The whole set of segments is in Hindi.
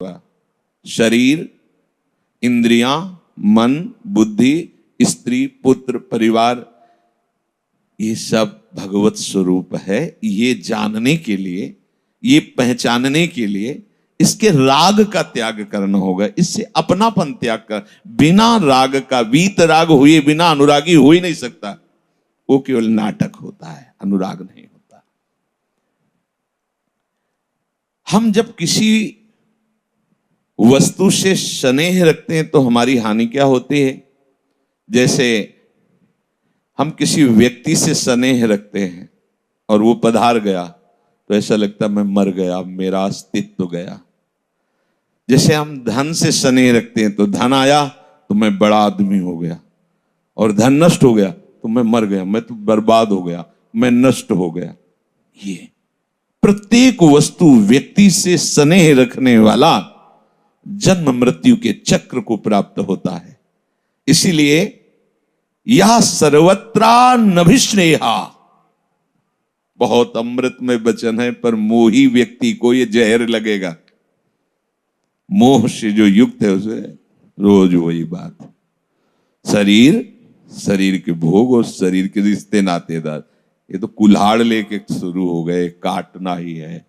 शरीर, इंद्रियां, मन, बुद्धि, स्त्री, पुत्र, परिवार, ये सब भगवत स्वरूप है। ये जानने के लिए, ये पहचानने के लिए इसके राग का त्याग करना होगा। इससे अपनापन त्याग कर, बिना राग का, वीत राग हुए बिना अनुरागी हो ही नहीं सकता। वो केवल नाटक होता है, अनुराग नहीं होता। हम जब किसी वस्तु से स्नेह रखते हैं तो हमारी हानि क्या होती है? जैसे हम किसी व्यक्ति से स्नेह रखते हैं और वो पधार गया तो ऐसा लगता है मैं मर गया, मेरा अस्तित्व गया। जैसे हम धन से स्नेह रखते हैं तो धन आया तो मैं बड़ा आदमी हो गया, और धन नष्ट हो गया तो मैं मर गया, मैं तो बर्बाद हो गया, मैं नष्ट हो गया। ये प्रत्येक वस्तु व्यक्ति से स्नेह रखने वाला जन्म मृत्यु के चक्र को प्राप्त होता है। इसीलिए यह सर्वत्रा नभिस्नेहा, बहुत अमृत में वचन है, पर मोही व्यक्ति को यह जहर लगेगा। मोह से जो युक्त है उसे रोज वही बात, शरीर, शरीर के भोग और शरीर के रिश्ते नातेदार, ये तो कुल्हाड़ लेके शुरू हो गए, काटना ही है।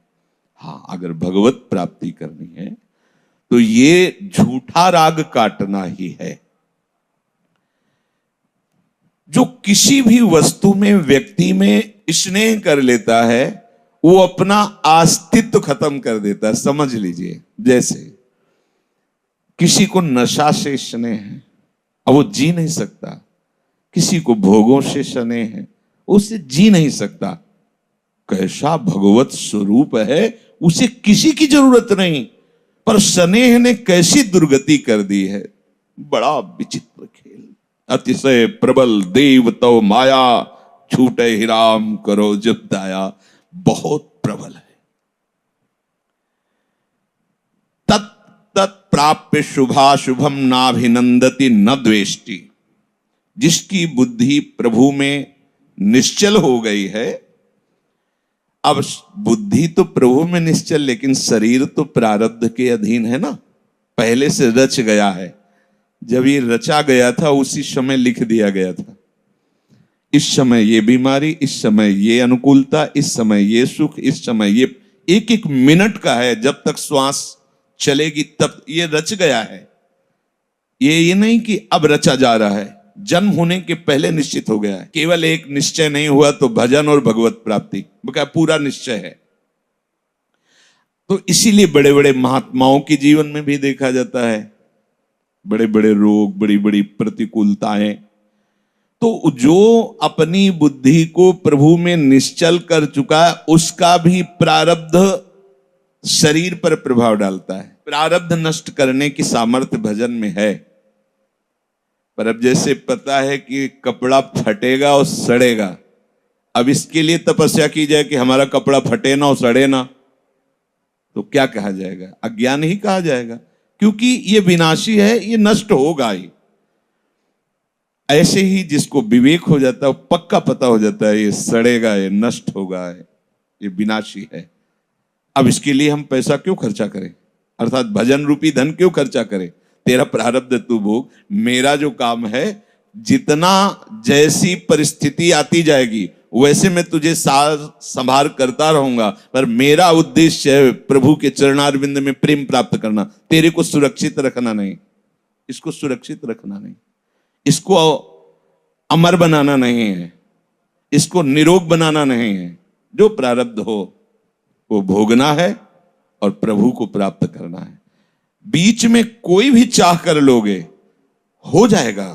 हाँ, अगर भगवत प्राप्ति करनी है तो ये झूठा राग काटना ही है। जो किसी भी वस्तु में, व्यक्ति में स्नेह कर लेता है वो अपना अस्तित्व खत्म कर देता है। समझ लीजिए, जैसे किसी को नशा से स्नेह है, अब वो जी नहीं सकता। किसी को भोगों से स्नेह है, उसे जी नहीं सकता। कैसा भगवत स्वरूप है, उसे किसी की जरूरत नहीं, पर स्नेह ने कैसी दुर्गति कर दी है। बड़ा विचित्र खेल। अतिशय प्रबल देव तो माया, छूटे ही राम करो जब दाया। बहुत प्रबल है। तत् प्राप्य शुभा शुभम नाभिनंदति न द्वेष्टि। जिसकी बुद्धि प्रभु में निश्चल हो गई है, अब बुद्धि तो प्रभु में निश्चल, लेकिन शरीर तो प्रारब्ध के अधीन है ना, पहले से रच गया है। जब ये रचा गया था उसी समय लिख दिया गया था, इस समय ये बीमारी, इस समय ये अनुकूलता, इस समय ये सुख, इस समय ये, एक एक मिनट का है। जब तक श्वास चलेगी तब ये रच गया है। ये नहीं कि अब रचा जा रहा है, जन्म होने के पहले निश्चित हो गया है। केवल एक निश्चय नहीं हुआ तो भजन और भगवत प्राप्ति का पूरा निश्चय है। तो इसीलिए बड़े बड़े महात्माओं के जीवन में भी देखा जाता है बड़े बड़े रोग, बड़ी बड़ी प्रतिकूलताएं। तो जो अपनी बुद्धि को प्रभु में निश्चल कर चुका है, उसका भी प्रारब्ध शरीर पर प्रभाव डालता है। प्रारब्ध नष्ट करने की सामर्थ्य भजन में है। पर अब जैसे पता है कि कपड़ा फटेगा और सड़ेगा, अब इसके लिए तपस्या की जाए कि हमारा कपड़ा फटे ना और सड़े ना, तो क्या कहा जाएगा? अज्ञान ही कहा जाएगा, क्योंकि ये विनाशी है, ये नष्ट होगा ही। ऐसे ही जिसको विवेक हो जाता है, पक्का पता हो जाता है ये सड़ेगा, ये नष्ट होगा, ये विनाशी है। अब इसके लिए हम पैसा क्यों खर्चा करें, अर्थात भजन रूपी धन क्यों खर्चा करें? तेरा प्रारब्ध तू भोग, मेरा जो काम है, जितना जैसी परिस्थिति आती जाएगी वैसे मैं तुझे संभार करता रहूंगा, पर मेरा उद्देश्य है प्रभु के चरणारविंद में प्रेम प्राप्त करना। तेरे को सुरक्षित रखना नहीं, इसको सुरक्षित रखना नहीं, इसको अमर बनाना नहीं है, इसको निरोग बनाना नहीं है। जो प्रारब्ध हो वो भोगना है और प्रभु को प्राप्त करना है। बीच में कोई भी चाह कर लोगे हो जाएगा,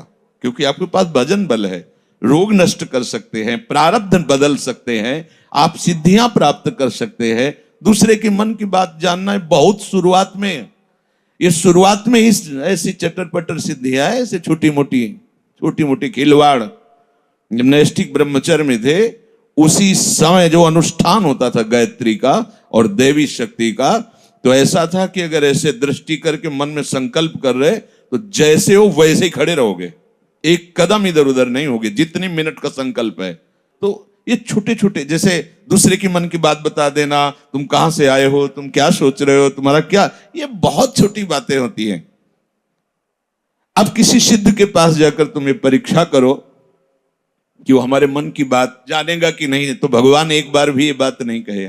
क्योंकि आपके पास भजन बल है। रोग नष्ट कर सकते हैं, प्रारब्ध बदल सकते हैं, आप सिद्धियां प्राप्त कर सकते हैं। दूसरे के मन की बात जानना है बहुत शुरुआत में। ये शुरुआत में इस ऐसी चटर पटर सिद्धियां है, ऐसे छोटी मोटी खिलवाड़। जब नैष्ठिक ब्रह्मचर्य में थे उसी समय जो अनुष्ठान होता था गायत्री का और देवी शक्ति का, तो ऐसा था कि अगर ऐसे दृष्टि करके मन में संकल्प कर रहे तो जैसे हो वैसे ही खड़े रहोगे, एक कदम इधर उधर नहीं होगे, जितनी मिनट का संकल्प है। तो ये छोटे छोटे, जैसे दूसरे की मन की बात बता देना, तुम कहां से आए हो, तुम क्या सोच रहे हो, तुम्हारा क्या, ये बहुत छोटी बातें होती हैं। अब किसी सिद्ध के पास जाकर तुम ये परीक्षा करो कि वो हमारे मन की बात जानेगा कि नहीं, तो भगवान एक बार भी ये बात नहीं कहे।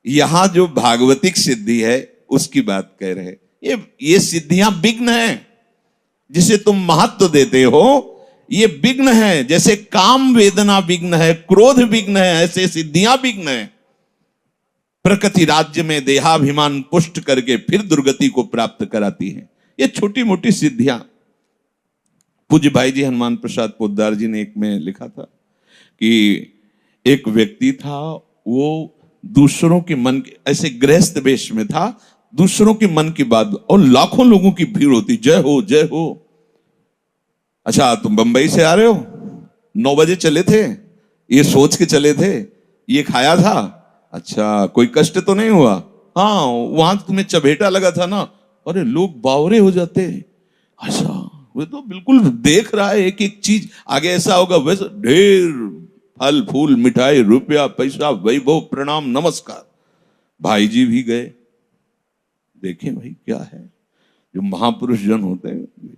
यहां जो भागवतिक सिद्धि है उसकी बात कह रहे। ये सिद्धियां विघ्न हैं, जिसे तुम महत्व देते हो, ये विघ्न है। जैसे काम वेदना विघ्न है, क्रोध विघ्न है, ऐसे सिद्धियां विघ्न है। प्रकृति राज्य में देहाभिमान पुष्ट करके फिर दुर्गति को प्राप्त कराती है। ये छोटी मोटी सिद्धियां। पूज्य भाई जी हनुमान प्रसाद पोद्दार जी ने एक में लिखा था कि एक व्यक्ति था, वो दूसरों के मन के, ऐसे गृहस्थ वेश में था, दूसरों के मन की बात, और लाखों लोगों की भीड़ होती, जय हो जय हो। अच्छा तुम बंबई से आ रहे हो, 9 बजे चले थे, ये सोच के चले थे, ये खाया था, अच्छा कोई कष्ट तो नहीं हुआ? हाँ वहां तुम्हें चबेटा लगा था ना। अरे लोग बावरे हो जाते। अच्छा वो तो बिल्कुल देख रहा है एक एक चीज, आगे ऐसा होगा वैसे, ढेर फल फूल मिठाई रुपया पैसा वैभव प्रणाम नमस्कार। भाई जी भी गए, देखें भाई क्या है। जो महापुरुष जन होते हैं,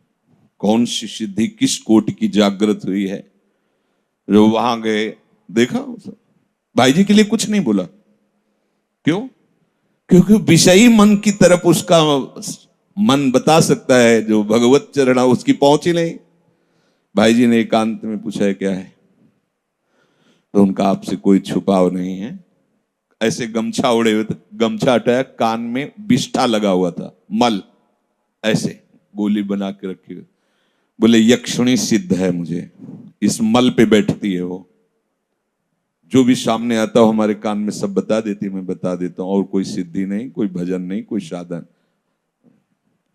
कौन सी सिद्धि किस कोटि की जागृत हुई है, जो वहां गए देखा, भाई जी के लिए कुछ नहीं बोला। क्यों? क्योंकि विषयी मन की तरफ उसका मन बता सकता है, जो भगवत चरण उसकी पहुंच ही नहीं। भाई जी ने एकांत में पूछा है क्या है, तो उनका आपसे कोई छुपाव नहीं है। ऐसे गमछा उड़े हुए थे, गमछा हटाया, कान में बिष्ठा लगा हुआ था, मल ऐसे गोली बना के रखी हुई। बोले यक्षिणी सिद्ध है मुझे, इस मल पे बैठती है वो, जो भी सामने आता हो हमारे कान में सब बता देती है, मैं बता देता हूं, और कोई सिद्धि नहीं, कोई भजन नहीं, कोई साधन।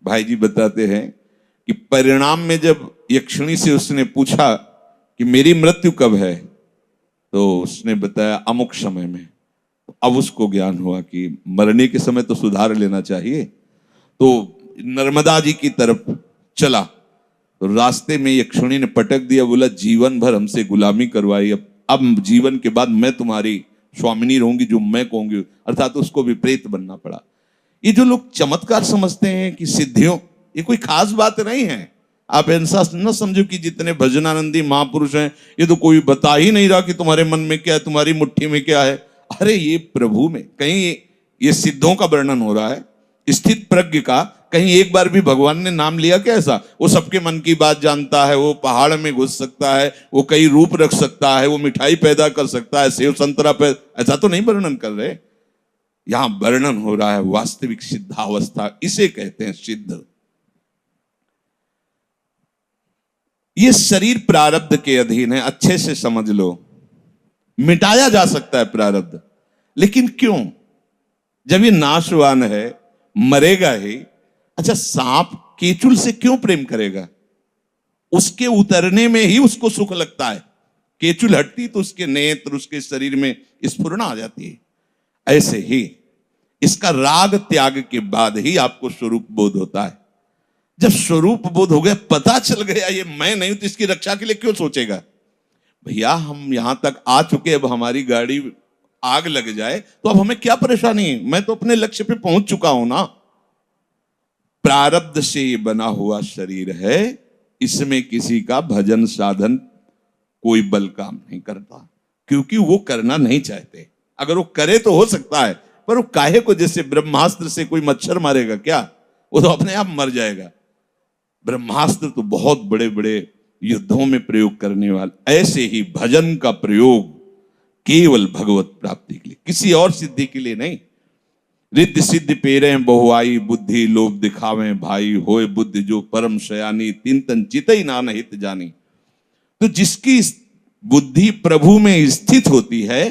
भाई जी बताते हैं कि परिणाम में जब यक्षिणी से उसने पूछा कि मेरी मृत्यु कब है, तो उसने बताया अमुक समय में। अब उसको ज्ञान हुआ कि मरने के समय तो सुधार लेना चाहिए। तो नर्मदा जी की तरफ चला, तो रास्ते में यक्षिणी ने पटक दिया, बोला जीवन भर हमसे गुलामी करवाई, अब जीवन के बाद मैं तुम्हारी स्वामिनी रहूंगी, जो मैं कहूंगी, अर्थात उसको विपरीत बनना पड़ा। ये जो लोग चमत्कार समझते हैं कि सिद्धियों, ये कोई खास बात नहीं है। आप ऐसा न समझो कि जितने भजनानंदी महापुरुष हैं, ये तो कोई बता ही नहीं रहा कि तुम्हारे मन में क्या है, तुम्हारी मुट्ठी में क्या है। अरे ये प्रभु में, कहीं ये सिद्धों का वर्णन हो रहा है, स्थित प्रज्ञ का, कहीं एक बार भी भगवान ने नाम लिया क्या ऐसा? वो सबके मन की बात जानता है, वो पहाड़ में घुस सकता है, वो कई रूप रख सकता है, वो मिठाई पैदा कर सकता है, सेव संतरा पैदा, ऐसा तो नहीं वर्णन कर रहे। यहां वर्णन हो रहा है वास्तविक सिद्धावस्था, इसे कहते हैं सिद्ध। ये शरीर प्रारब्ध के अधीन है, अच्छे से समझ लो। मिटाया जा सकता है प्रारब्ध, लेकिन क्यों? जब ये नाशवान है, मरेगा ही। अच्छा सांप केचुल से क्यों प्रेम करेगा? उसके उतरने में ही उसको सुख लगता है। केचुल हटती तो उसके नेत्र, उसके शरीर में स्फुरना आ जाती है। ऐसे ही इसका राग त्याग के बाद ही आपको स्वरूप बोध होता है। जब स्वरूप बोध हो गया, पता चल गया ये मैं नहीं, तो इसकी रक्षा के लिए क्यों सोचेगा? भैया हम यहां तक आ चुके, अब हमारी गाड़ी आग लग जाए तो अब हमें क्या परेशानी है? मैं तो अपने लक्ष्य पे पहुंच चुका हूं ना। प्रारब्ध से ये बना हुआ शरीर है, इसमें किसी का भजन साधन कोई बल काम नहीं करता, क्योंकि वो करना नहीं चाहते। अगर वो करे तो हो सकता है, पर वो काहे को, जैसे ब्रह्मास्त्र से कोई मच्छर मारेगा क्या? वो तो अपने आप मर जाएगा। ब्रह्मास्त्र तो बहुत बड़े बड़े युद्धों में प्रयोग करने वाला, ऐसे ही भजन का प्रयोग केवल भगवत प्राप्ति के लिए, किसी और सिद्धि के लिए नहीं। रिद्धि सिद्धि पेरे बहुआई, बुद्धि लोभ दिखावे भाई, होए बुद्धि जो परम शयानी, तीन तन चितई नान हित जानी। तो जिसकी बुद्धि प्रभु में स्थित होती है,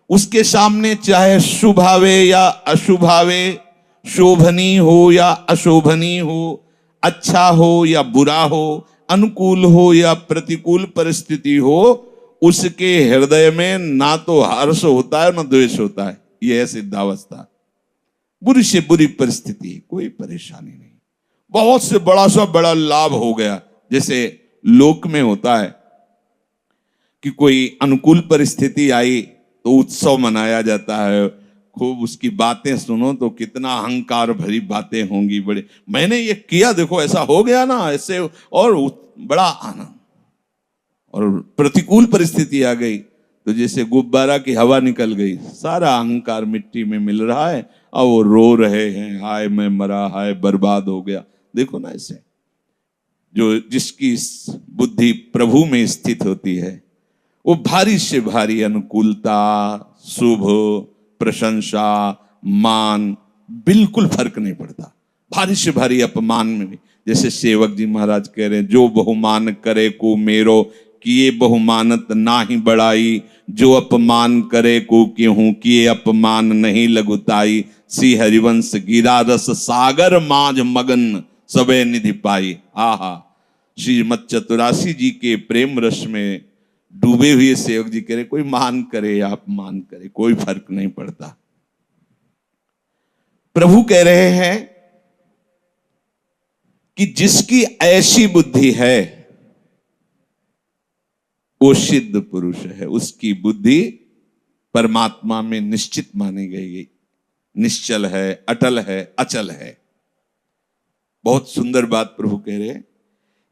उसके सामने चाहे शुभावे या अशुभावे, शोभनी हो या अशोभनी हो, अच्छा हो या बुरा हो, अनुकूल हो या प्रतिकूल परिस्थिति हो, उसके हृदय में ना तो हर्ष होता है ना द्वेष होता है। यह है सिद्धावस्था। बुरी से बुरी परिस्थिति, कोई परेशानी नहीं। बहुत से बड़ा सा बड़ा लाभ हो गया, जैसे लोक में होता है कि कोई अनुकूल परिस्थिति आई तो उत्सव मनाया जाता है, खूब उसकी बातें सुनो तो कितना अहंकार भरी बातें होंगी, बड़े मैंने ये किया, देखो ऐसा हो गया ना, ऐसे, और बड़ा आनंद। और प्रतिकूल परिस्थिति आ गई तो जैसे गुब्बारा की हवा निकल गई, सारा अहंकार मिट्टी में मिल रहा है, और वो रो रहे हैं, हाय मैं मरा, हाय बर्बाद हो गया। देखो ना, ऐसे जो जिसकी बुद्धि प्रभु में स्थित होती है, वो भारी से भारी अनुकूलता, शुभ, प्रशंसा, मान, बिल्कुल फर्क नहीं पड़ता। भारी से भारी अपमान में भी, जैसे सेवक जी महाराज कह रहे हैं, जो बहुमान करे को मेरो, किए बहुमानत ना ही बढ़ाई, जो अपमान करे को क्यों, किए अपमान नहीं लघुताई, सी हरिवंश गिरा रस सागर माज मगन सबे निधि पाई। आहा, श्रीमद चतुरासी जी के प्रेम रस में डूबे हुए सेवक जी कह रहे, कोई मान करे या अपमान करे, कोई फर्क नहीं पड़ता। प्रभु कह रहे हैं कि जिसकी ऐसी बुद्धि है वो सिद्ध पुरुष है, उसकी बुद्धि परमात्मा में निश्चित मानी गई, निश्चल है, अटल है, अचल है। बहुत सुंदर बात प्रभु कह रहे हैं,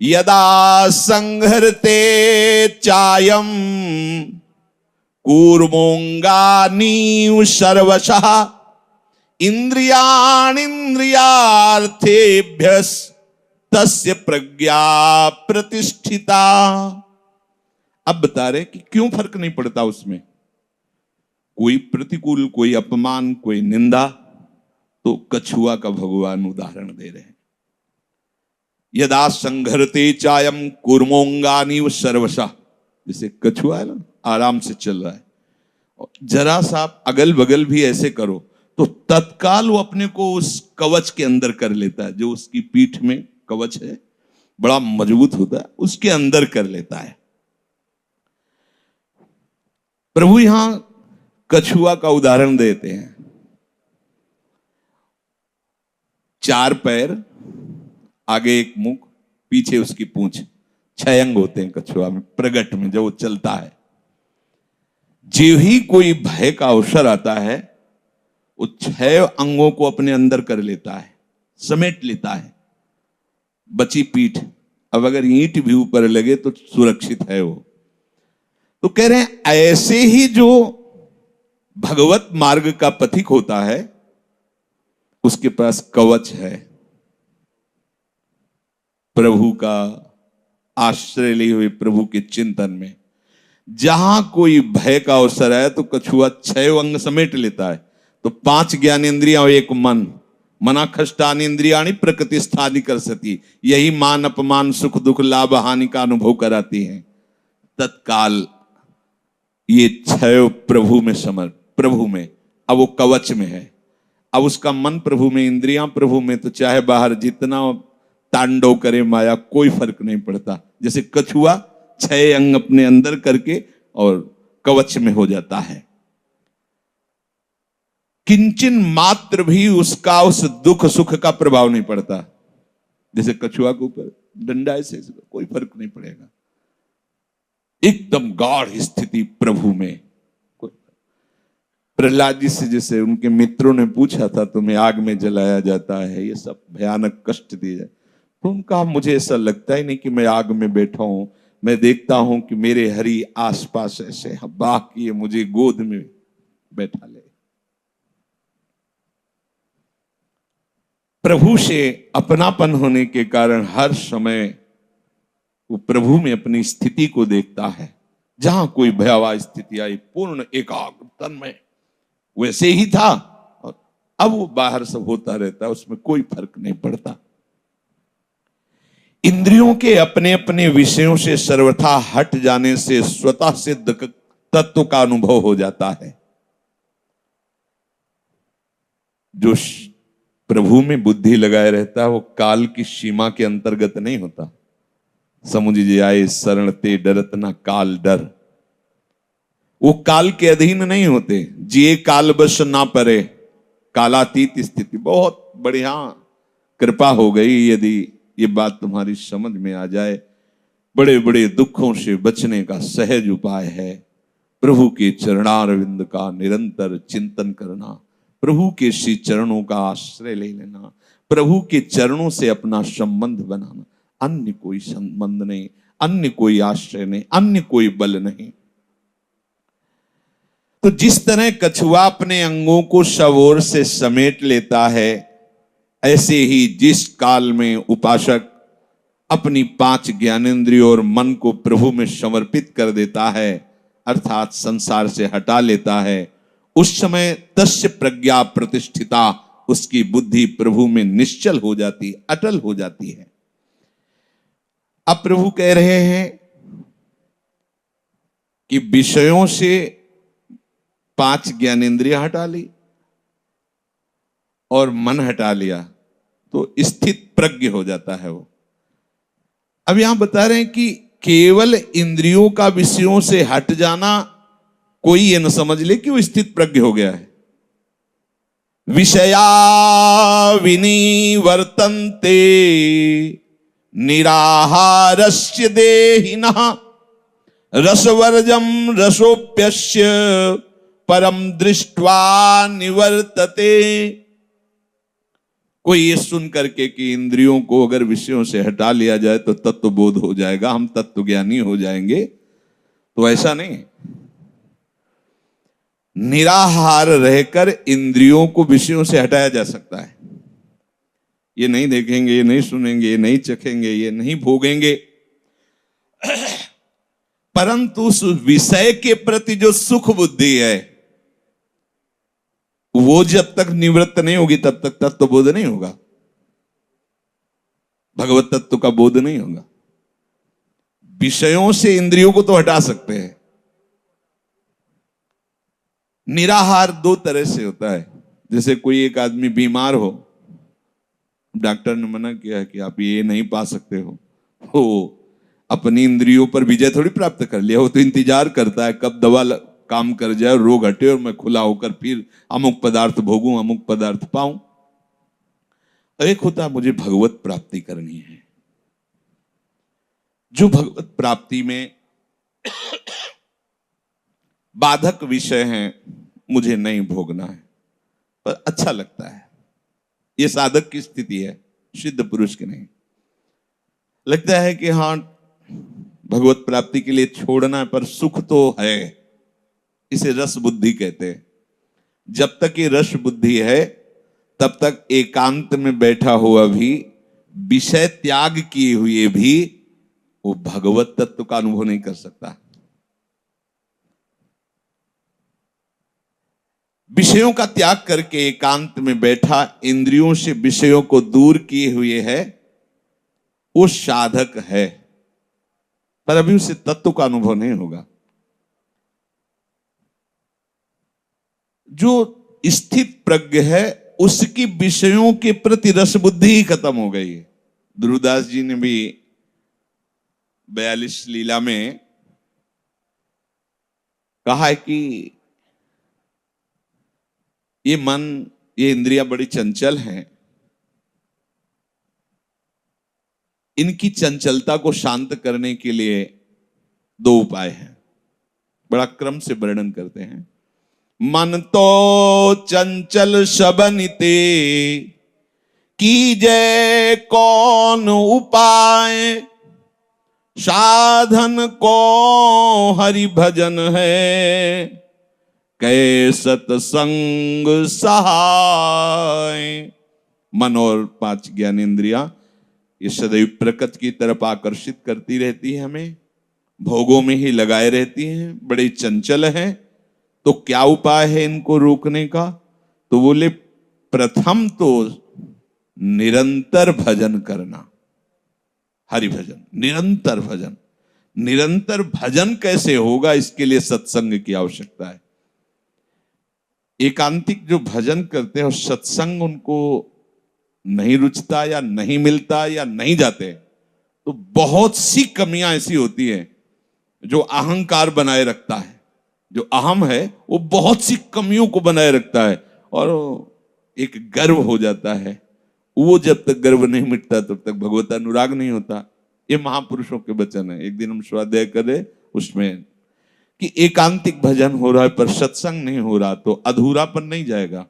यदा संहरते चायम कूर्मोंगानीव सर्वशः इंद्रियाणीन्द्रियार्थेभ्यस् तस्य प्रज्ञा प्रतिष्ठिता। अब बता रहे कि क्यों फर्क नहीं पड़ता उसमें, कोई प्रतिकूल, कोई अपमान, कोई निंदा, तो कछुआ का भगवान उदाहरण दे रहे हैं। यदा संघरते चायम कूर्मोंगानीव सर्वशः, जैसे कछुआ है ना, आराम से चल रहा है, जरा सा अगल बगल भी ऐसे करो तो तत्काल वो अपने को उस कवच के अंदर कर लेता है, जो उसकी पीठ में कवच है, बड़ा मजबूत होता है, उसके अंदर कर लेता है। प्रभु यहां कछुआ का उदाहरण देते हैं। 4 पैर, आगे एक मुख, पीछे उसकी पूंछ, 6 अंग होते हैं कछुआ में, प्रगट में जब वो चलता है। जो ही कोई भय का अवसर आता है, वो 6 अंगों को अपने अंदर कर लेता है, समेट लेता है। बची पीठ, अब अगर ईंट भी ऊपर लगे तो सुरक्षित है वो। तो कह रहे हैं ऐसे ही जो भगवत मार्ग का पथिक होता है, उसके पास कवच है, प्रभु का आश्रय लिए हुए प्रभु के चिंतन में। जहां कोई भय का अवसर है तो कछुआ 6 अंग समेट लेता है। तो 5 ज्ञानेंद्रियां और 1 मन, मना खष्टानि इंद्रियाणि प्रकृति स्थानि कर सती, यही मान अपमान सुख दुख लाभ हानि का अनुभव कराती हैं। तत्काल ये 6 प्रभु में समर्थ, प्रभु में, अब वो कवच में है, अब उसका मन प्रभु में, इंद्रियां प्रभु में, तो चाहे बाहर जितना तांडव करे माया, कोई फर्क नहीं पड़ता। जैसे कछुआ 6 अंग अपने अंदर करके और कवच में हो जाता है, किंचन मात्र भी उसका उस दुख सुख का प्रभाव नहीं पड़ता। जैसे कछुआ के ऊपर डंडा ऐसे कोई फर्क नहीं पड़ेगा, एकदम गाढ़ स्थिति प्रभु में। प्रहलाद जी से जैसे उनके मित्रों ने पूछा था, तुम्हें आग में जलाया जाता है, ये सब भयानक कष्ट दिए जाए, तो उनका मुझे ऐसा लगता ही नहीं कि मैं आग में बैठा हूं, मैं देखता हूं कि मेरे हरि आसपास ऐसे बाह किए मुझे गोद में बैठा ले। प्रभु से अपनापन होने के कारण हर समय वो प्रभु में अपनी स्थिति को देखता है। जहां कोई भयावह स्थिति आई, पूर्ण एकाग्र तन्मय वैसे ही था, और अब वो बाहर सब होता रहता है, उसमें कोई फर्क नहीं पड़ता। इंद्रियों के अपने अपने विषयों से सर्वथा हट जाने से स्वतः सिद्ध तत्व का अनुभव हो जाता है। जो प्रभु में बुद्धि लगाए रहता है वो काल की सीमा के अंतर्गत नहीं होता। समुझ जाए शरण ते डरत ना काल डर, वो काल के अधीन नहीं होते। जिए काल बस ना परे, कालातीत स्थिति। बहुत बढ़िया कृपा हो गई यदि ये बात तुम्हारी समझ में आ जाए। बड़े बड़े दुखों से बचने का सहज उपाय है प्रभु के चरणारविंद का निरंतर चिंतन करना, प्रभु के श्री चरणों का आश्रय ले लेना, प्रभु के चरणों से अपना संबंध बनाना। अन्य कोई संबंध नहीं, अन्य कोई आश्रय नहीं, अन्य कोई बल नहीं। तो जिस तरह कछुआ अपने अंगों को सब ओर से समेट लेता है, ऐसे ही जिस काल में उपासक अपनी 5 ज्ञानेंद्रियों और मन को प्रभु में समर्पित कर देता है, अर्थात संसार से हटा लेता है, उस समय तस्य प्रज्ञा प्रतिष्ठिता, उसकी बुद्धि प्रभु में निश्चल हो जाती, अटल हो जाती है। अब प्रभु कह रहे हैं कि विषयों से 5 ज्ञानेंद्रियां हटा ली और मन हटा लिया तो स्थित प्रज्ञ हो जाता है वो। अब यहां बता रहे हैं कि केवल इंद्रियों का विषयों से हट जाना, कोई ये न समझ ले कि वो स्थित प्रज्ञ हो गया है। विषया विनिवर्तन्ते निराहारस्य देहिनः रसवर्जम रसोप्यस्य परम दृष्ट्वा निवर्तते। कोई ये सुन करके कि इंद्रियों को अगर विषयों से हटा लिया जाए तो तत्व बोध हो जाएगा, हम तत्व ज्ञानी हो जाएंगे, तो ऐसा नहीं। निराहार रहकर इंद्रियों को विषयों से हटाया जा सकता है। ये नहीं देखेंगे, ये नहीं सुनेंगे, ये नहीं चखेंगे, ये नहीं भोगेंगे, परंतु उस विषय के प्रति जो सुख बुद्धि है वो जब तक निवृत्त नहीं होगी तब तक तत्व बोध नहीं होगा, भगवत तत्व का बोध नहीं होगा। विषयों से इंद्रियों को तो हटा सकते हैं। निराहार 2 तरह से होता है। जैसे कोई एक आदमी बीमार हो, डॉक्टर ने मना किया है कि आप ये नहीं पा सकते हो, अपनी इंद्रियों पर विजय थोड़ी प्राप्त कर लिया, वो तो इंतजार करता है कब दवा काम कर जाए, रोग हटे और मैं खुला होकर फिर अमुक पदार्थ भोगूं, अमुक पदार्थ पाऊं। एक होता मुझे भगवत प्राप्ति करनी है, जो भगवत प्राप्ति में बाधक विषय हैं मुझे नहीं भोगना है, पर अच्छा लगता है। यह साधक की स्थिति है, सिद्ध पुरुष की नहीं। लगता है कि हाँ भगवत प्राप्ति के लिए छोड़ना है, पर सुख तो है। इसे रस बुद्धि कहते हैं। जब तक ये रस बुद्धि है तब तक एकांत में बैठा हुआ भी, विषय त्याग किए हुए भी, वो भगवत तत्व का अनुभव नहीं कर सकता। विषयों का त्याग करके एकांत में बैठा, इंद्रियों से विषयों को दूर किए हुए है, वो साधक है, पर अभी उसे तत्व का अनुभव नहीं होगा। जो स्थित प्रज्ञ है उसकी विषयों के प्रति रस बुद्धि ही खत्म हो गई है। ध्रुवदास जी ने भी 42 लीला में कहा है कि ये मन, ये इंद्रियां बड़ी चंचल हैं, इनकी चंचलता को शांत करने के लिए 2 उपाय हैं। बड़ा क्रम से वर्णन करते हैं। मन तो चंचल सबनिते कीजय कौन उपाय, साधन को हरि भजन है कै सतसंग सहाय। मन और 5 ज्ञानेंद्रियां ये सदैव प्रकृति की तरफ आकर्षित करती रहती है, हमें भोगों में ही लगाए रहती हैं, बड़े चंचल हैं। तो क्या उपाय है इनको रोकने का? तो बोले प्रथम तो निरंतर भजन करना, हरि भजन, निरंतर भजन। निरंतर भजन कैसे होगा? इसके लिए सत्संग की आवश्यकता है। एकांतिक जो भजन करते हैं और सत्संग उनको नहीं रुचता या नहीं मिलता या नहीं जाते, तो बहुत सी कमियां ऐसी होती हैं जो अहंकार बनाए रखता है। जो अहम है वो बहुत सी कमियों को बनाए रखता है और एक गर्व हो जाता है। वो जब तक गर्व नहीं मिटता तब तक भगवत अनुराग नहीं होता। ये महापुरुषों के वचन है। एक दिन हम स्वाध्याय करें उसमें कि एकांतिक भजन हो रहा है पर सत्संग नहीं हो रहा तो अधूरापन नहीं जाएगा।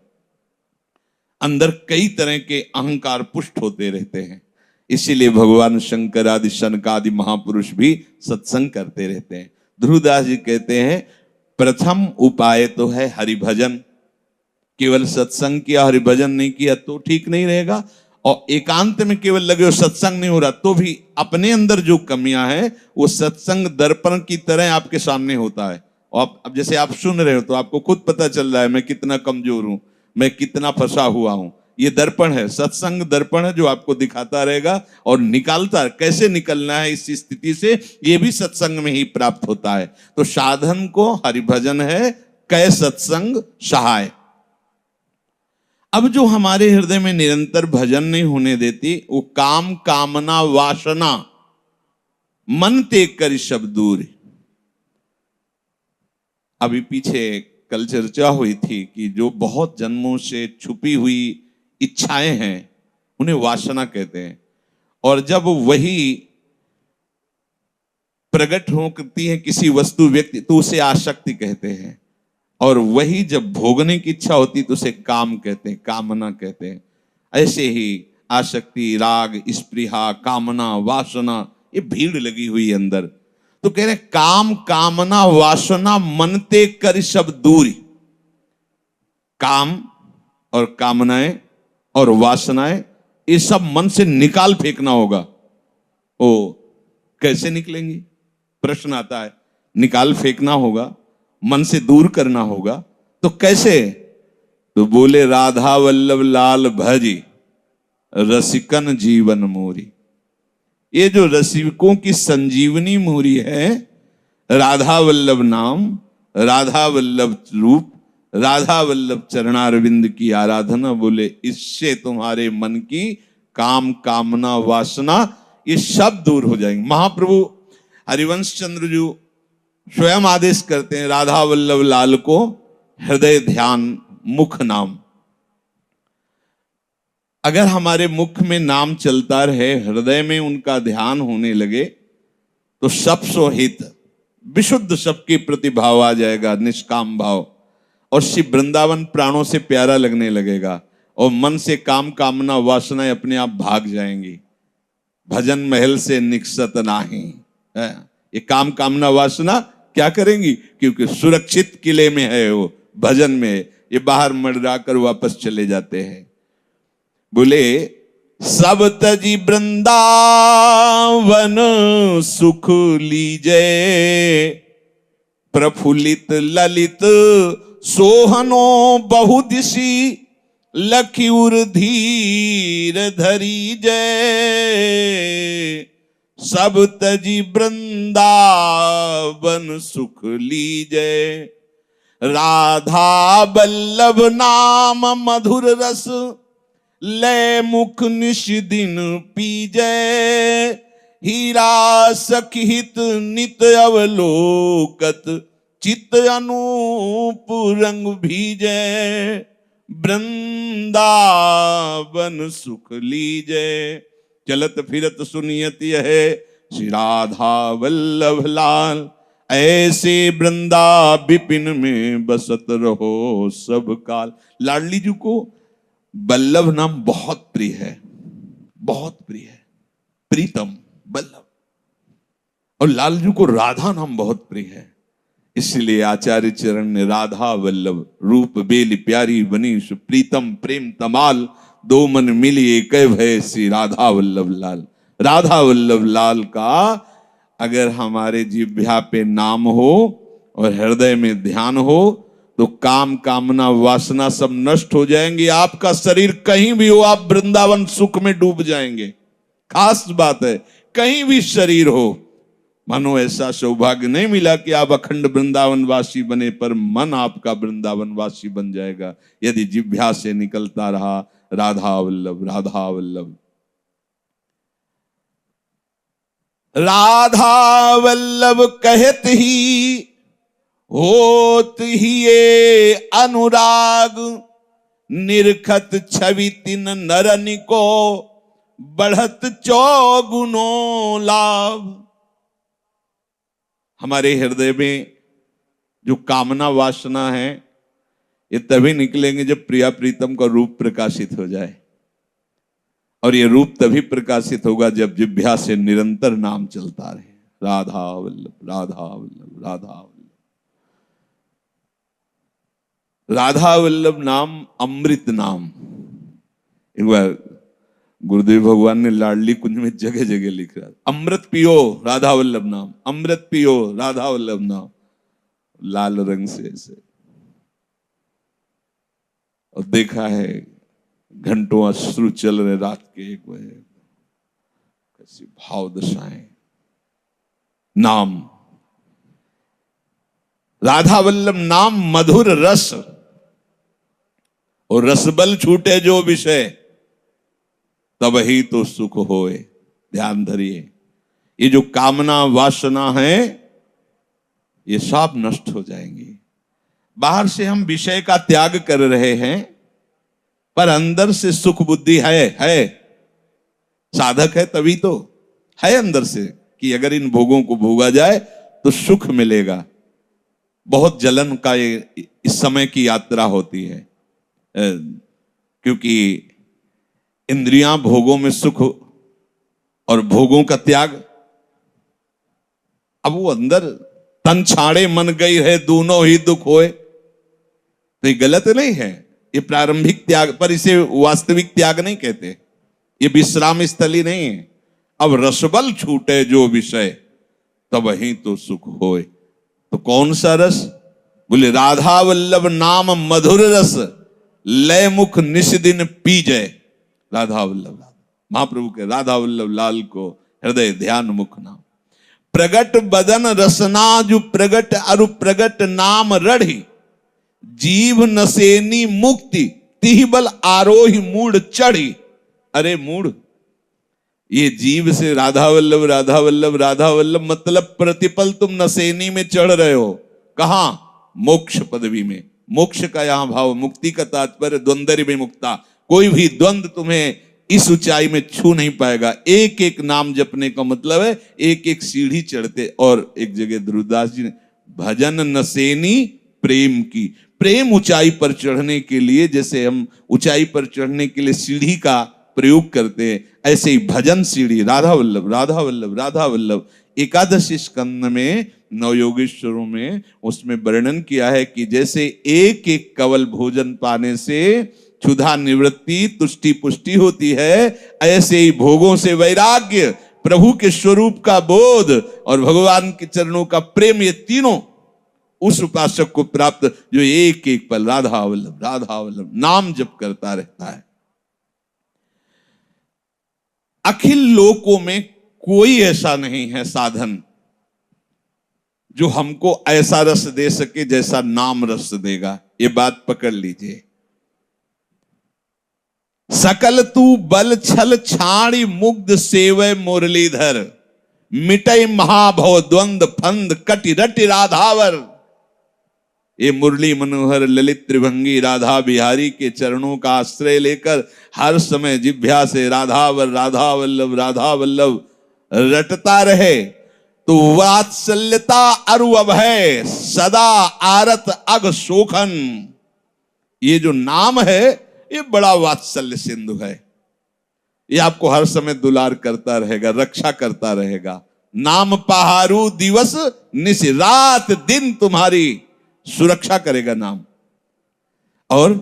अंदर कई तरह के अहंकार पुष्ट होते रहते हैं। इसीलिए भगवान शंकर आदि शनक आदि महापुरुष भी सत्संग करते रहते हैं। ध्रुवदास जी कहते हैं प्रथम उपाय तो है हरिभजन। केवल सत्संग किया हरिभजन नहीं किया तो ठीक नहीं रहेगा, और एकांत में केवल लगे हो सत्संग नहीं हो रहा तो भी अपने अंदर जो कमियां हैं वो सत्संग दर्पण की तरह आपके सामने होता है। और अब जैसे आप सुन रहे हो तो आपको खुद पता चल रहा है मैं कितना कमजोर हूं, मैं कितना फंसा हुआ हूं। ये दर्पण है, सत्संग दर्पण है जो आपको दिखाता रहेगा और निकालता, कैसे निकलना है इस स्थिति से ये भी सत्संग में ही प्राप्त होता है। तो साधन को हरिभजन है, कै सत्संग सहाय। अब जो हमारे हृदय में निरंतर भजन नहीं होने देती वो काम कामना वासना मन तेग कर शब्द दूर। अभी पीछे कल चर्चा हुई थी कि जो बहुत जन्मों से छुपी हुई इच्छाएं हैं उन्हें वासना कहते हैं, और जब वही प्रकट होती है किसी वस्तु व्यक्ति तो उसे आसक्ति कहते हैं, और वही जब भोगने की इच्छा होती तो उसे काम कहते हैं, कामना कहते हैं। ऐसे ही आसक्ति, राग, स्पृहा, कामना, वासना ये भीड़ लगी हुई अंदर। तो कह रहे काम कामना वासना मनते कर सब दूरी। काम और कामनाएं और वासनाएं ये सब मन से निकाल फेंकना होगा। ओ कैसे निकलेंगी, प्रश्न आता है। निकाल फेंकना होगा, मन से दूर करना होगा, तो कैसे? तो बोले राधा वल्लभ लाल भजी रसिकन जीवन मोरी। ये जो रसिकों की संजीवनी मोरी है, राधा वल्लभ नाम, राधा वल्लभ रूप, राधा वल्लभ चरणारविंद की आराधना। बोले इससे तुम्हारे मन की काम कामना वासना ये सब दूर हो जाएंगे। महाप्रभु हरिवंश चंद्र जी स्वयं आदेश करते हैं राधा वल्लभ लाल को हृदय ध्यान मुख नाम। अगर हमारे मुख में नाम चलता रहे, हृदय में उनका ध्यान होने लगे तो सब सोहित विशुद्ध सबके प्रति भाव आ जाएगा, निष्काम भाव, और श्री वृंदावन प्राणों से प्यारा लगने लगेगा और मन से काम कामना वासनाएं अपने आप भाग जाएंगी। भजन महल से निकसत नाही। ये काम कामना वासना क्या करेंगी? क्योंकि सुरक्षित किले में है वो, भजन में है। ये बाहर मडरा कर वापस चले जाते हैं। बोले सब तजी वृंदावन सुख लीजे, प्रफुल्लित ललित सोहनो बहुदिशी, लखी उर धीर धरी जय। सब तजी वृंदावन सुख लीजे, राधा वल्लभ नाम मधुर रस, ले मुख निश दिन पीजे। हीरा सखित नित अवलोकत, चित्त अनूप रंग भीजे। वृंदावन सुख लीजे, चलत फिरत सुनियति है श्री राधा वल्लभ लाल। ऐसे वृंदा विपिन में बसत रहो सब काल। लाडली जी को वल्लभ नाम बहुत प्रिय है, बहुत प्रिय है, प्रीतम वल्लभ। और लाल जी को राधा नाम बहुत प्रिय है, इसलिए आचार्य चरण ने राधा वल्लभ रूप बेली प्यारी बनी प्रीतम प्रेम तमाल, दो मन मिली एक भय श्री राधा वल्लभ लाल। राधा वल्लभ लाल का अगर हमारे जिह्वा पे नाम हो और हृदय में ध्यान हो तो काम कामना वासना सब नष्ट हो जाएंगी। आपका शरीर कहीं भी हो, आप वृंदावन सुख में डूब जाएंगे। खास बात है, कहीं भी शरीर हो, मानो ऐसा सौभाग्य नहीं मिला कि आप अखंड वृंदावन वासी बने, पर मन आपका वृंदावन वासी बन जाएगा यदि जिह्वा से निकलता रहा राधा वल्लभ राधा वल्लभ। राधा वल्लभ कहत ही होत ही ये अनुराग, निरखत छवि तिन नरन को बढ़त चौगुनो लाभ। हमारे हृदय में जो कामना वासना है ये तभी निकलेंगे जब प्रिया प्रीतम का रूप प्रकाशित हो जाए, और ये रूप तभी प्रकाशित होगा जब जिह्वा से निरंतर नाम चलता रहे, राधा वल्लभ राधा वल्लभ राधा वल्लभ। राधा वल्लभ नाम अमृत नाम। एक बार गुरुदेव भगवान ने लाडली कुंज में जगह जगह लिख रहा, अमृत पियो राधा वल्लभ नाम, अमृत पियो राधा वल्लभ नाम, लाल रंग से ऐसे। और देखा है घंटों अश्रु चल रहे रात के 1 बजे, कैसी भाव दशाएं। नाम राधा वल्लभ नाम मधुर रस, और रसबल छूटे जो विषय तब ही तो सुख होए। ध्यान धरिए, ये जो कामना वासना है ये सब नष्ट हो जाएंगी। बाहर से हम विषय का त्याग कर रहे हैं, पर अंदर से सुख बुद्धि है। साधक है तभी तो है अंदर से कि अगर इन भोगों को भोगा जाए तो सुख मिलेगा। बहुत जलन का ये इस समय की यात्रा होती है, क्योंकि इंद्रियां भोगों में सुख और भोगों का त्याग। अब वो अंदर तन छाड़े मन गई है दोनों ही दुख होए, तो ये गलत नहीं है। ये प्रारंभिक त्याग, पर इसे वास्तविक त्याग नहीं कहते, ये विश्राम स्थली नहीं है। अब रसबल छूटे जो विषय तब ही तो सुख होए। तो कौन सा रस? बोले राधा वल्लभ नाम मधुर रस, लय मुख निस दिन पी जय। राधा वल्लभ, महाप्रभु के राधा वल्लभ लाल को हृदय ध्यान मुख नाम। प्रगट बदन रसना जो प्रगट अरु प्रगट नाम रढ़ी, जीव नसेनी मुक्ति तिह बल आरोही मूढ़ चढ़ी। अरे मूढ़, ये जीव से राधा वल्लभ राधा वल्लभ राधा वल्लभ मतलब प्रतिपल तुम नसेनी में चढ़ रहे हो। कहां? मोक्ष पदवी में। मोक्ष का यहां भाव, मुक्ति का तात्पर्य द्वंद्व विमुक्ता। कोई भी द्वंद्व तुम्हें इस ऊंचाई में छू नहीं पाएगा। एक एक नाम जपने का मतलब है एक एक सीढ़ी चढ़ते। और एक जगह ध्रुवदास जी ने भजन नसेनी प्रेम की, प्रेम ऊंचाई पर चढ़ने के लिए जैसे हम ऊंचाई पर चढ़ने के लिए सीढ़ी का प्रयोग करते हैं, ऐसे ही भजन सीढ़ी। राधा वल्लभ राधा वल्लभ राधा वल्लभ। एकादशी स्कंद में नवयोगेश्वरों में उसमें वर्णन किया है कि जैसे एक एक कवल भोजन पाने से क्षुधा निवृत्ति तुष्टि पुष्टि होती है, ऐसे ही भोगों से वैराग्य, प्रभु के स्वरूप का बोध और भगवान के चरणों का प्रेम, ये तीनों उस उपासक को प्राप्त जो एक एक पल राधा वल्लभ नाम जप करता रहता है। अखिल लोकों में कोई ऐसा नहीं है साधन जो हमको ऐसा रस दे सके जैसा नाम रस देगा। ये बात पकड़ लीजिए। सकल तू बल छल छाणी मुग्ध सेवय मुरलीधर, मिटय महाभव द्वंद फंद कटि रटि राधावर। ये मुरली मनोहर ललित त्रिभंगी राधा बिहारी के चरणों का आश्रय लेकर हर समय जिह्वा से राधावर राधा वल्लभ रटता रहे तो वात्सल्यता अरु अभय सदा आरत अग शोखन। ये जो नाम है ये बड़ा वात्सल्य सिंधु है। ये आपको हर समय दुलार करता रहेगा, रक्षा करता रहेगा। नाम पहारू दिवस निश, रात दिन तुम्हारी सुरक्षा करेगा नाम। और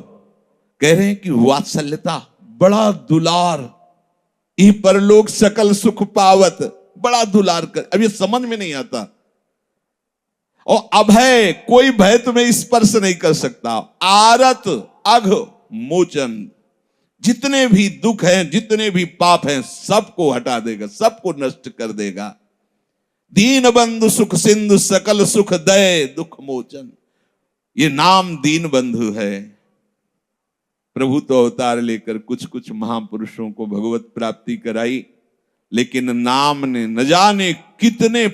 कह रहे हैं कि वात्सल्यता, बड़ा दुलार, ई परलोक सकल सुख पावत, बड़ा दुलार कर। अब ये समझ में नहीं आता। और अभय, कोई भय तुम्हें स्पर्श नहीं कर सकता। आरत अघ मोचन, जितने भी दुख हैं जितने भी पाप हैं सबको हटा देगा, सबको नष्ट कर देगा। दीन बंधु सुख सिंधु सकल सुख दय दुख मोचन। ये नाम दीन बंधु है। प्रभु तो अवतार लेकर कुछ कुछ महापुरुषों को भगवत प्राप्ति कराई, लेकिन नाम ने न जाने कितने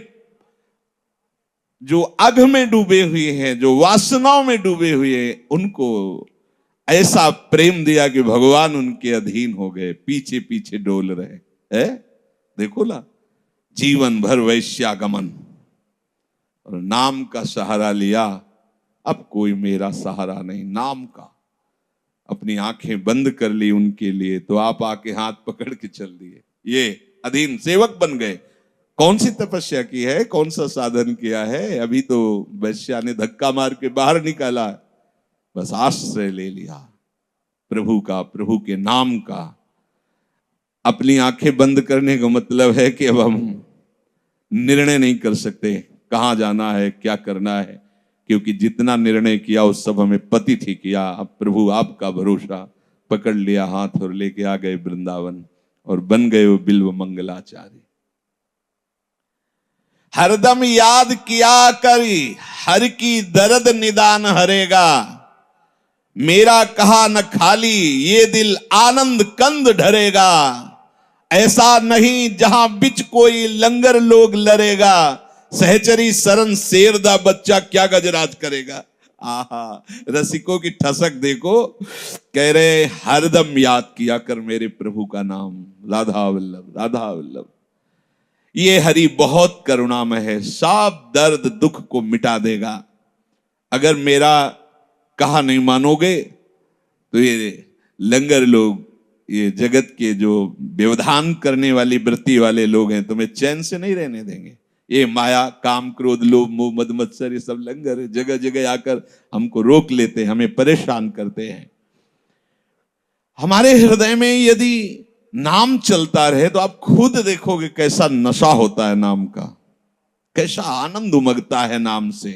जो अघ में डूबे हुए हैं, जो वासनाओं में डूबे हुए हैं, उनको ऐसा प्रेम दिया कि भगवान उनके अधीन हो गए, पीछे पीछे डोल रहे है। देखो ना, जीवन भर वैश्यागमन और नाम का सहारा लिया, अब कोई मेरा सहारा नहीं, नाम का। अपनी आंखें बंद कर ली उनके लिए, तो आप आके हाथ पकड़ के चल दिए, ये अधीन सेवक बन गए। कौन सी तपस्या की है, कौन सा साधन किया है? अभी तो वैश्या ने धक्का मार के बाहर निकाला, बस आश्रय ले लिया प्रभु का, प्रभु के नाम का। अपनी आंखें बंद करने का मतलब है कि अब हम निर्णय नहीं कर सकते कहां जाना है, क्या करना है, क्योंकि जितना निर्णय किया उस सब हमें पतित ही किया। अब प्रभु आपका भरोसा, पकड़ लिया हाथ और लेके आ गए वृंदावन और बन गए वो बिल्व मंगलाचारी। हरदम याद किया करी, हर की दर्द निदान हरेगा। मेरा कहा न खाली, ये दिल आनंद कंद ढरेगा। ऐसा नहीं जहां बिच कोई लंगर लोग लरेगा। सहचरी सरन शेरदा बच्चा क्या गजराज करेगा। आहा, रसिकों की ठसक देखो। कह रहे हरदम याद किया कर मेरे प्रभु का नाम, राधा वल्लभ, राधा वल्लभ। ये हरि बहुत करुणामय है, सब दर्द दुख को मिटा देगा। अगर मेरा कहा नहीं मानोगे तो ये लंगर लोग, ये जगत के जो व्यवधान करने वाली वृत्ति वाले लोग हैं, तुम्हें चैन से नहीं रहने देंगे। ये माया, काम, क्रोध, लोभ, मोह, मद मत्सर, ये सब लंगर जगह जगह आकर हमको रोक लेते हैं, हमें परेशान करते हैं। हमारे हृदय में यदि नाम चलता रहे तो आप खुद देखोगे कैसा नशा होता है नाम का, कैसा आनंद उमगता है नाम से।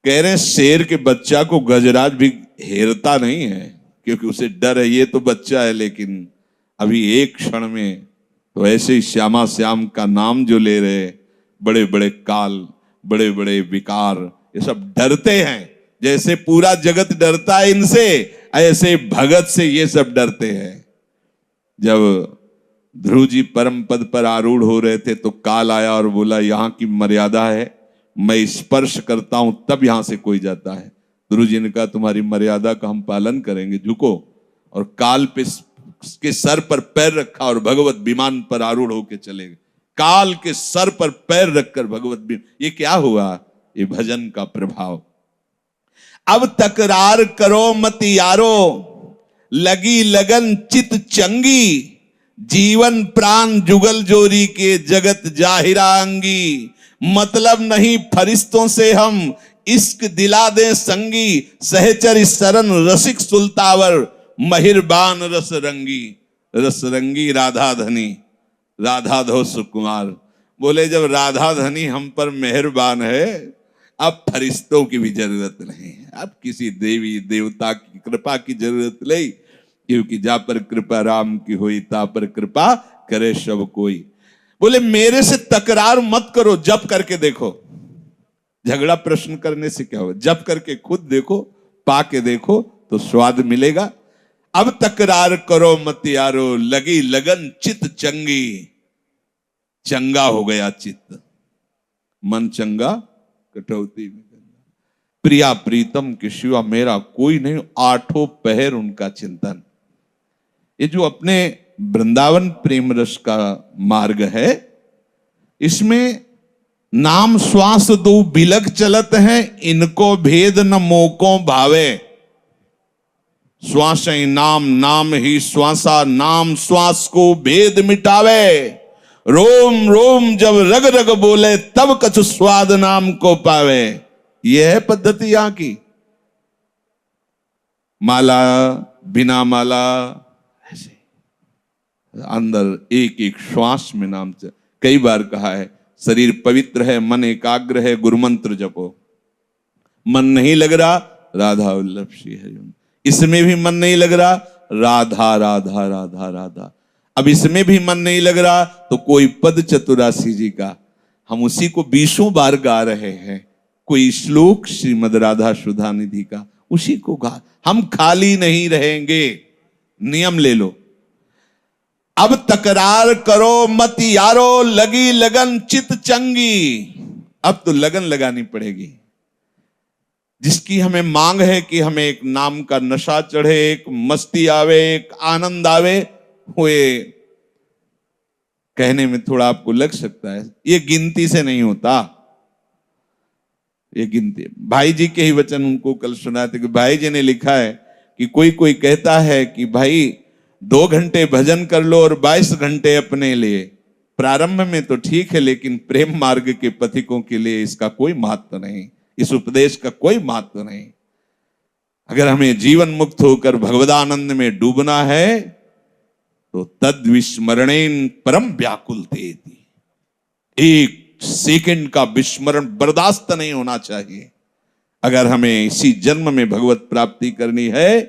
कह रहे शेर के बच्चा को गजराज भी हेरता नहीं है, क्योंकि उसे डर है, ये तो बच्चा है, लेकिन अभी एक क्षण में तो ऐसे ही श्यामा श्याम का नाम जो ले रहे, बड़े बड़े काल, बड़े बड़े विकार, ये सब डरते हैं। जैसे पूरा जगत डरता है इनसे, ऐसे भगत से ये सब डरते हैं। जब ध्रुव जी परम पद पर आरूढ़ हो रहे थे तो काल आया और बोला यहाँ की मर्यादा है, मैं स्पर्श करता हूं तब यहां से कोई जाता है। ध्रुव जी ने कहा तुम्हारी मर्यादा का हम पालन करेंगे, झुको। और काल पे के सर पर पैर रखा और भगवत विमान पर आरूढ़ होके चले गए। काल के सर पर पैर रखकर भगवत विमान, ये क्या हुआ? ये भजन का प्रभाव। अब तकरार करो मत यारो, लगी लगन चित चंगी। जीवन प्राण जुगल जोरी के जगत जाहिरांगी। मतलब नहीं फरिश्तों से हम, इश्क दिला दे संगी। सहचर सरन रसिक सुल्तावर, महिरबान रस रंगी। रस रंगी राधा धनी, राधा धो सुकुमार। बोले जब राधा धनी हम पर मेहरबान है, अब फरिश्तों की भी जरूरत नहीं है, अब किसी देवी देवता की कृपा की जरूरत नहीं, क्योंकि जा पर कृपा राम की हुई, ता पर कृपा करे सब कोई। बोले मेरे से तकरार मत करो, जप करके देखो। झगड़ा प्रश्न करने से क्या हो, जप करके खुद देखो, पा के देखो तो स्वाद मिलेगा। अब तकरार करो मत यारो, लगी लगन चित चंगी। चंगा हो गया चित्त, मन चंगा कटौती में गंगा। प्रिया प्रीतम के शिवा मेरा कोई नहीं, आठों पहर उनका चिंतन। ये जो अपने वृंदावन प्रेम रस का मार्ग है, इसमें नाम श्वास दो बिलक चलत हैं, इनको भेद न मोको भावे। श्वास ही नाम, नाम ही श्वासा, नाम श्वास को भेद मिटावे। रोम रोम जब रग रग बोले, तब कछु स्वाद नाम को पावे। यह है पद्धति यहां की। माला बिना माला, ऐसे अंदर एक एक श्वास में नाम से। कई बार कहा है शरीर पवित्र है, मन एकाग्र है, गुरुमंत्र जपो। मन नहीं लग रहा, राधा वल्लभ श्री हरि। इसमें भी मन नहीं लग रहा, राधा राधा राधा राधा। अब इसमें भी मन नहीं लग रहा तो कोई पद चतुरासी जी का हम उसी को 20 बार गा रहे हैं। कोई श्लोक श्रीमद राधा सुधा निधि का उसी को गा, हम खाली नहीं रहेंगे। नियम ले लो। अब तकरार करो मत यारो, लगी लगन चित चंगी। अब तो लगन लगानी पड़ेगी। जिसकी हमें मांग है कि हमें एक नाम का नशा चढ़े, एक मस्ती आवे, एक आनंद आवे, वो ये कहने में थोड़ा आपको लग सकता है, ये गिनती से नहीं होता। ये गिनती, भाई जी के ही वचन उनको कल सुनाए थे कि भाई जी ने लिखा है कि कोई कोई कहता है कि भाई 2 घंटे भजन कर लो और 22 घंटे अपने लिए। प्रारंभ में तो ठीक है, लेकिन प्रेम मार्ग के पथिकों के लिए इसका कोई महत्व नहीं, इस उपदेश का कोई महत्व नहीं। अगर हमें जीवन मुक्त होकर भगवदानंद में डूबना है तो तद विस्मरणेन परम व्याकुल तेति, एक सेकंड का विस्मरण बर्दाश्त नहीं होना चाहिए। अगर हमें इसी जन्म में भगवत प्राप्ति करनी है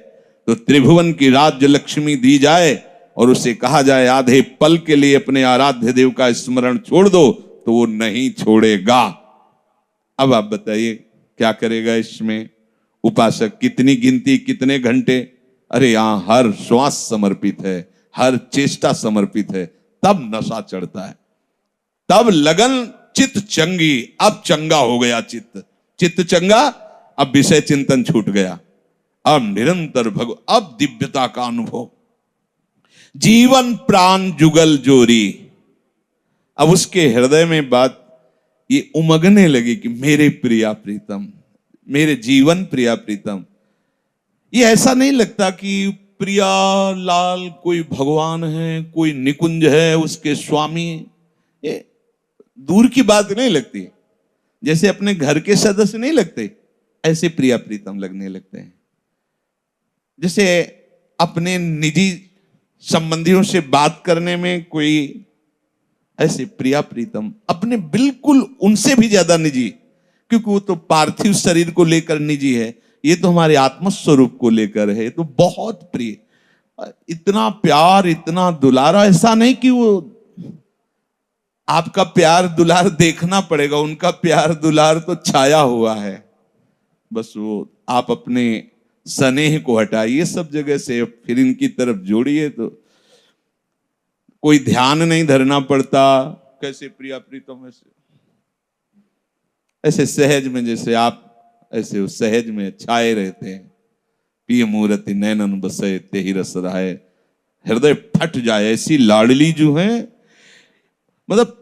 तो त्रिभुवन की राज्य लक्ष्मी दी जाए और उसे कहा जाए आधे पल के लिए अपने आराध्य देव का स्मरण छोड़ दो, तो वो नहीं छोड़ेगा। अब आप बताइए क्या करेगा इसमें उपासक? कितनी गिनती, कितने घंटे? अरे यहां हर श्वास समर्पित है, हर चेष्टा समर्पित है, तब नशा चढ़ता है, तब लगन, चित्त चंगी। अब चंगा हो गया चित्त, चित्त चंगा, अब विषय चिंतन छूट गया, अब निरंतर अब दिव्यता का अनुभव, जीवन प्राण जुगल जोरी। अब उसके हृदय में बात ये उमगने लगी कि मेरे प्रिया प्रीतम, मेरे जीवन प्रिया प्रीतम। ये ऐसा नहीं लगता कि प्रिया लाल कोई भगवान है, कोई निकुंज है, उसके स्वामी। ये दूर की बात नहीं लगती, जैसे अपने घर के सदस्य नहीं लगते, ऐसे प्रिया प्रीतम लगने लगते हैं। जैसे अपने निजी संबंधियों से बात करने में कोई ऐसे प्रिया प्रीतम, अपने बिल्कुल उनसे भी ज्यादा निजी, क्योंकि वो तो पार्थिव शरीर को लेकर निजी है, ये तो हमारे आत्मस्वरूप को लेकर है, तो बहुत प्रिय। इतना प्यार, इतना दुलारा, ऐसा नहीं कि वो आपका प्यार दुलार देखना पड़ेगा, उनका प्यार दुलार तो छाया हुआ है। बस वो आप अपने स्नेह को हटाइए सब जगह से, फिर इनकी तरफ जोड़िए तो कोई ध्यान नहीं धरना पड़ता। कैसे प्रिया प्रीतम, ऐसे सहज में, जैसे आप ऐसे उस सहज में छाए रहते हैं। पिय मूर्ति नैनन बसे तेहि रस रहाए, हृदय फट जाए, ऐसी लाडली जो है, मतलब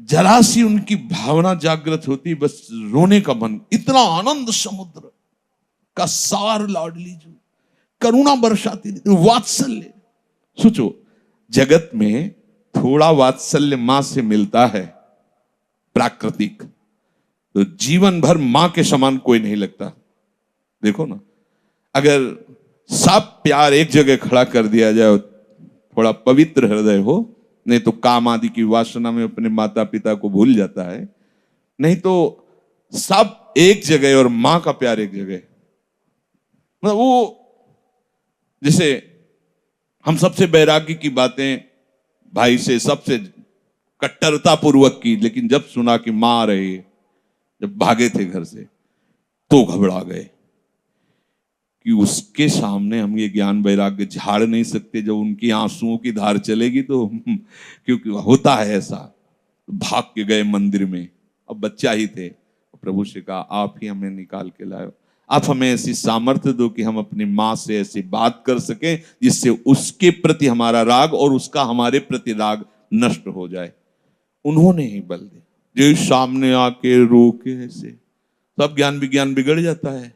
जरा सी उनकी भावना जागृत होती, बस रोने का मन। इतना आनंद समुद्र का सार लाडली जो करुणा बरसाती, वात्सल्य। सोचो जगत में थोड़ा वात्सल्य मां से मिलता है प्राकृतिक, तो जीवन भर मां के समान कोई नहीं लगता। देखो ना, अगर सब प्यार एक जगह खड़ा कर दिया जाए, थोड़ा पवित्र हृदय हो, नहीं तो काम आदि की वासना में अपने माता पिता को भूल जाता है, नहीं तो सब एक जगह और मां का प्यार एक जगह। मतलब वो जैसे हम सबसे वैराग्य की बातें भाई से सबसे कट्टरता पूर्वक की, लेकिन जब सुना कि मां आ रही है, जब भागे थे घर से तो घबरा गए कि उसके सामने हम ये ज्ञान वैराग्य झाड़ नहीं सकते। जब उनकी आंसुओं की धार चलेगी तो क्योंकि होता है ऐसा, भाग के गए मंदिर में। अब बच्चा ही थे, प्रभु से कहा आप ही हमें निकाल के लाओ, आप हमें ऐसी सामर्थ्य दो कि हम अपनी मां से ऐसी बात कर सके जिससे उसके प्रति हमारा राग और उसका हमारे प्रति राग नष्ट हो जाए। उन्होंने ही बल दिया, जो सामने आके रोके ऐसे, सब ज्ञान विज्ञान बिगड़ जाता है,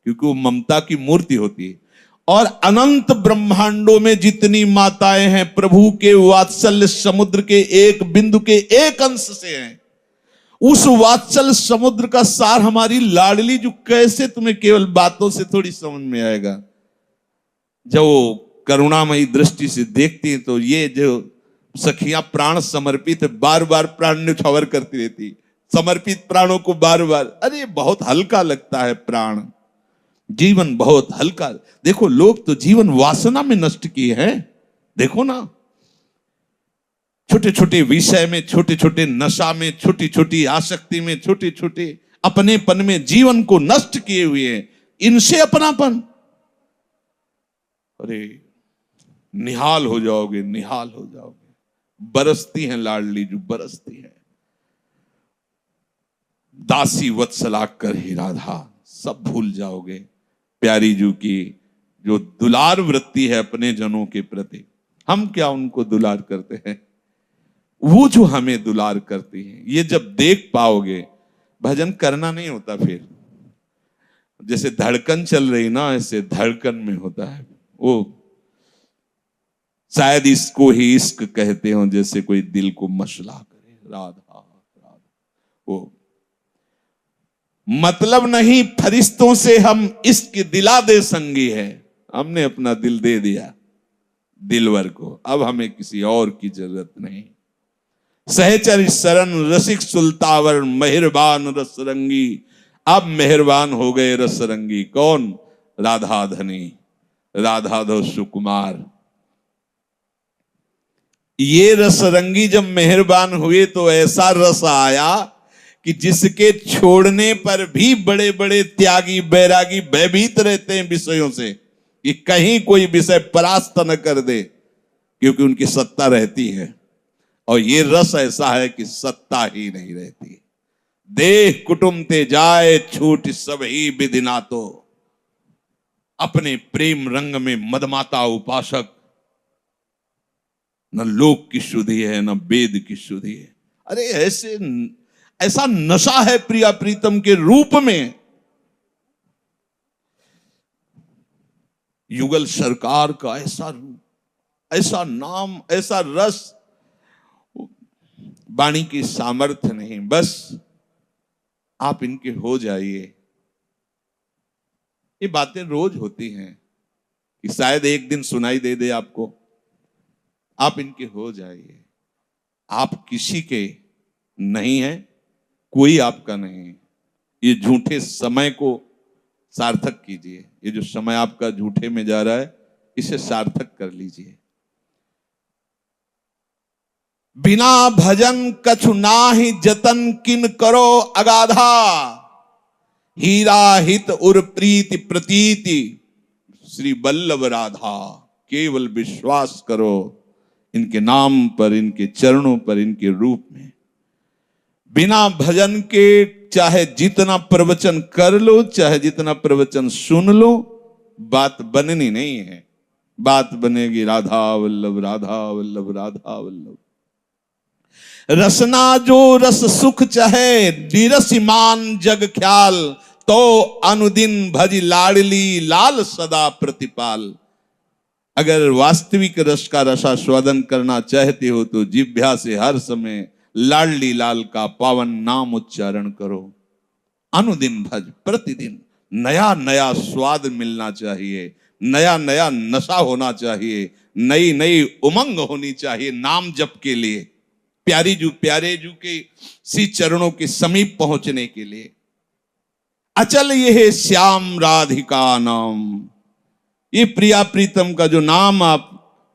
क्योंकि वो ममता की मूर्ति होती है। और अनंत ब्रह्मांडों में जितनी माताएं हैं, प्रभु के वात्सल्य समुद्र के एक बिंदु के एक अंश से हैं। उस वात्सल्य समुद्र का सार हमारी लाडली, जो कैसे तुम्हें केवल बातों से थोड़ी समझ में आएगा, जब वो करुणामयी दृष्टि से देखती है तो ये जो सखियां प्राण समर्पित है, बार बार प्राण न्यौछावर करती रहती, समर्पित प्राणों को बार बार। अरे बहुत हल्का लगता है प्राण, जीवन बहुत हल्का। देखो लोग तो जीवन वासना में नष्ट किए हैं, देखो ना, छोटे छोटे विषय में, छोटे छोटे नशा में, छोटी छोटी आसक्ति में, छोटे छोटे अपनेपन में जीवन को नष्ट किए हुए हैं। इनसे अपनापन, अरे निहाल हो जाओगे, निहाल हो जाओगे। बरसती हैं लाडली जो बरसती है, दासी वत्सला कर ही राधा, सब भूल जाओगे। प्यारी जू की जो दुलार वृत्ति है अपने जनों के प्रति, हम क्या उनको दुलार करते हैं, वो जो हमें दुलार करती है, ये जब देख पाओगे भजन करना नहीं होता। फिर जैसे धड़कन चल रही ना, ऐसे धड़कन में होता है वो। शायद इसको ही इश्क कहते हो, जैसे कोई दिल को मसला करे, राधा राधा। वो मतलब नहीं फरिश्तों से हम इश्क दिला दे संगी है, हमने अपना दिल दे दिया दिलवर को, अब हमें किसी और की जरूरत नहीं। सहचर शरण रसिक सुल्तावर मेहरबान रसरंगी, अब मेहरबान हो गए रसरंगी। कौन? राधा धनी, राधाधो सुकुमार। ये रसरंगी जब मेहरबान हुए तो ऐसा रस आया कि जिसके छोड़ने पर भी बड़े बड़े त्यागी बैरागी भयभीत रहते हैं विषयों से, कि कहीं कोई विषय परास्त न कर दे, क्योंकि उनकी सत्ता रहती है। और ये रस ऐसा है कि सत्ता ही नहीं रहती। देह कुटुंब ते जाए छूट सब ही विधिना, तो अपने प्रेम रंग में मदमाता उपासक, न लोक की शुद्धि है न वेद की शुद्धि है। अरे ऐसा नशा है प्रिया प्रीतम के रूप में। युगल सरकार का ऐसा रूप, ऐसा नाम, ऐसा रस, वाणी की सामर्थ्य नहीं, बस आप इनके हो जाइए। ये बातें रोज होती हैं कि शायद एक दिन सुनाई दे दे आपको, आप इनके हो जाइए। आप किसी के नहीं हैं, कोई आपका नहीं है। ये झूठे समय को सार्थक कीजिए। ये जो समय आपका झूठे में जा रहा है, इसे सार्थक कर लीजिए। बिना भजन कछु नाहि जतन किन करो अगाधा, हीरा हित उर प्रीति प्रतीति श्री वल्लभ राधा। केवल विश्वास करो इनके नाम पर, इनके चरणों पर, इनके रूप में। बिना भजन के चाहे जितना प्रवचन कर लो, चाहे जितना प्रवचन सुन लो, बात बननी नहीं है। बात बनेगी राधा वल्लभ, राधा वल्लभ, राधा वल्लभ। रसना जो रस सुख चाहे, निरसिमान जग ख्याल, तो अनुदिन भज लाडली लाल सदा प्रतिपाल। अगर वास्तविक रस का रसास्वादन करना चाहते हो तो जिह्वा से हर समय लाडली लाल का पावन नाम उच्चारण करो। अनुदिन भज, प्रतिदिन नया नया स्वाद मिलना चाहिए, नया नया नशा होना चाहिए, नई नई उमंग होनी चाहिए नाम जप के लिए, प्यारे जू के सी चरणों के समीप पहुंचने के लिए। अचल ये है श्याम राधिका नाम। ये प्रिया प्रीतम का जो नाम आप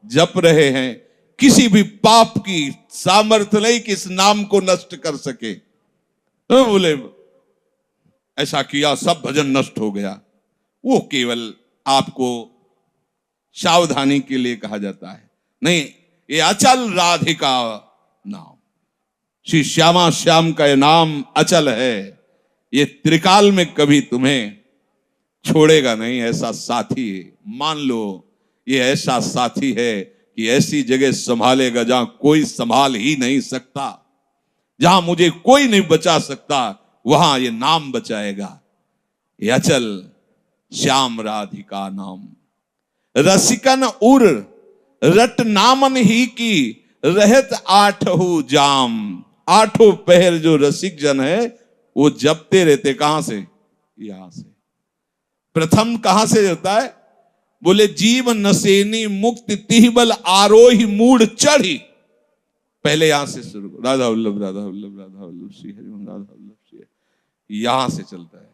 जप रहे हैं, किसी भी पाप की सामर्थ्य नहीं कि इस नाम को नष्ट कर सके। तो बोले ऐसा किया सब भजन नष्ट हो गया, वो केवल आपको सावधानी के लिए कहा जाता है। नहीं, ये अचल राधिका नाम, श्री श्यामा श्याम का ये नाम अचल है। ये त्रिकाल में कभी तुम्हें छोड़ेगा नहीं। ऐसा साथी मान लो, ये ऐसा साथी है कि ऐसी जगह संभालेगा जहां कोई संभाल ही नहीं सकता, जहां मुझे कोई नहीं बचा सकता, वहां ये नाम बचाएगा। ये अचल श्याम राधिका नाम। रसिकन उर रट नामन ही की, रहत आठहु जाम। आठों पहर जो रसिक जन है वो जपते रहते। कहां से? यहां से। प्रथम कहां से होता है? बोले जीव नसेनी मुक्ति तिहबल आरोही मूड चढ़ी। पहले यहां से शुरू, राधा वल्लभ, राधा वल्लभ, राधा वल्लभ श्री हरि, राधा वल्लभ श्री। यहां से चलता है।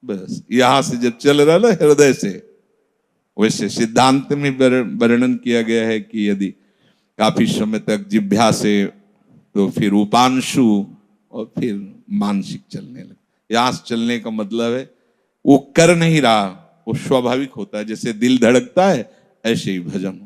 बस यहां से जब चल रहा ना हृदय से, वैसे सिद्धांत में वर्णन किया गया है कि यदि काफी समय तक जिह्वा से, तो फिर उपांशु और फिर मानसिक चलने लगे। यहां से चलने का मतलब है वो कर नहीं रहा, वो स्वाभाविक होता है। जैसे दिल धड़कता है ऐसे ही भजन